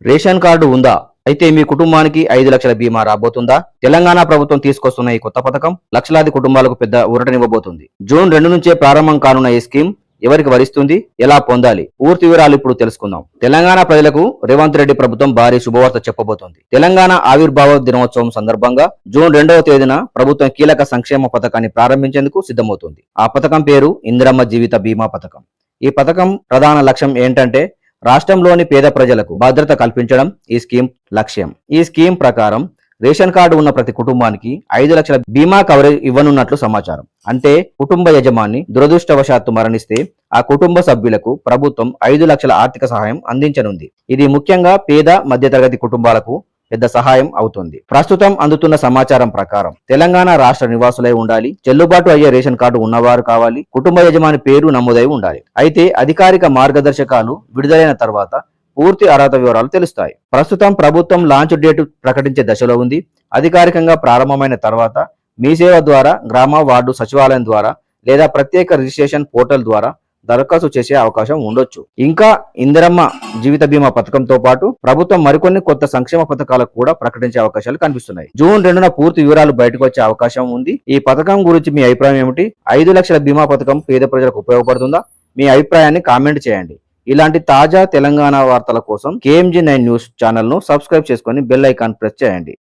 Ration card ఉందా? అయితే మీ కుటుంబానికి 5 లక్షల బీమా రాబోతుందా? తెలంగాణ ప్రభుత్వం తీసుకొస్తున్న ఈ కొత్త పథకం లక్షలాది కుటుంబాలకు పెద్ద ఊరటనివ్వబోతుంది. జూన్ 2 నుంచే ప్రారంభం కానున్న ఈ స్కీమ్ ఎవరికి వరిస్తుంది, ఎలా పొందాలి, పూర్తి వివరాలు ఇప్పుడు తెలుసుకుందాం. తెలంగాణ ప్రజలకు రేవంత్ రెడ్డి ప్రభుత్వం భారీ శుభవార్త చెప్పబోతోంది. తెలంగాణ ఆవిర్భావ దినోత్సవం సందర్భంగా జూన్ 2వ తేదీన ప్రభుత్వం కీలక సంక్షేమ పథకాన్ని ప్రారంభించేందుకు సిద్ధమవుతుంది. ఆ పథకం పేరు ఇందిరమ్మ జీవిత బీమా పథకం. ఈ పథకం ప్రధాన లక్ష్యం ఏంటంటే రాష్ట్రంలోని పేద ప్రజలకు భద్రత కల్పించడం ఈ స్కీమ్ లక్ష్యం. ఈ స్కీమ్ ప్రకారం రేషన్ కార్డు ఉన్న ప్రతి కుటుంబానికి 5 లక్షల బీమా కవరేజ్ ఇవ్వనున్నట్లు సమాచారం. అంటే కుటుంబ యజమాని దురదృష్టవశాత్తు మరణిస్తే ఆ కుటుంబ సభ్యులకు ప్రభుత్వం 5 లక్షల ఆర్థిక సహాయం అందించనుంది. ఇది ముఖ్యంగా పేద మధ్యతరగతి కుటుంబాలకు పెద్ద సహాయం అవుతుంది. ప్రస్తుతం అందుతున్న సమాచారం ప్రకారం తెలంగాణ రాష్ట్ర నివాసులై ఉండాలి, చెల్లుబాటు అయ్యే రేషన్ కార్డు ఉన్నవారు కావాలి, కుటుంబ యజమాని పేరు నమోదై ఉండాలి. అయితే అధికారిక మార్గదర్శకాలు విడుదలైన తర్వాత పూర్తి అర్హత వివరాలు తెలుస్తాయి. ప్రస్తుతం ప్రభుత్వం లాంచ్ డేట్ ప్రకటించే దశలో ఉంది. అధికారికంగా ప్రారంభమైన తర్వాత మీ సేవ ద్వారా, గ్రామ వార్డు సచివాలయం ద్వారా లేదా ప్రత్యేక రిజిస్ట్రేషన్ పోర్టల్ ద్వారా దరఖాస్తు చేసే అవకాశం ఉండొచ్చు. ఇంకా ఇందిరమ్మ జీవిత బీమా పథకంతో పాటు ప్రభుత్వం మరికొన్ని కొత్త సంక్షేమ పథకాలకు కూడా ప్రకటించే అవకాశాలు కనిపిస్తున్నాయి. జూన్ 2న పూర్తి వివరాలు బయటకు వచ్చే అవకాశం ఉంది. ఈ పథకం గురించి మీ అభిప్రాయం ఏమిటి? 5 లక్షల బీమా పథకం పేద ప్రజలకు ఉపయోగపడుతుందా? మీ అభిప్రాయాన్ని కామెంట్ చేయండి. ఇలాంటి తాజా తెలంగాణ వార్తల కోసం KMG9 న్యూస్ ఛానల్ ను సబ్స్క్రైబ్ చేసుకొని బెల్ ఐకాన్ ప్రెస్ చేయండి.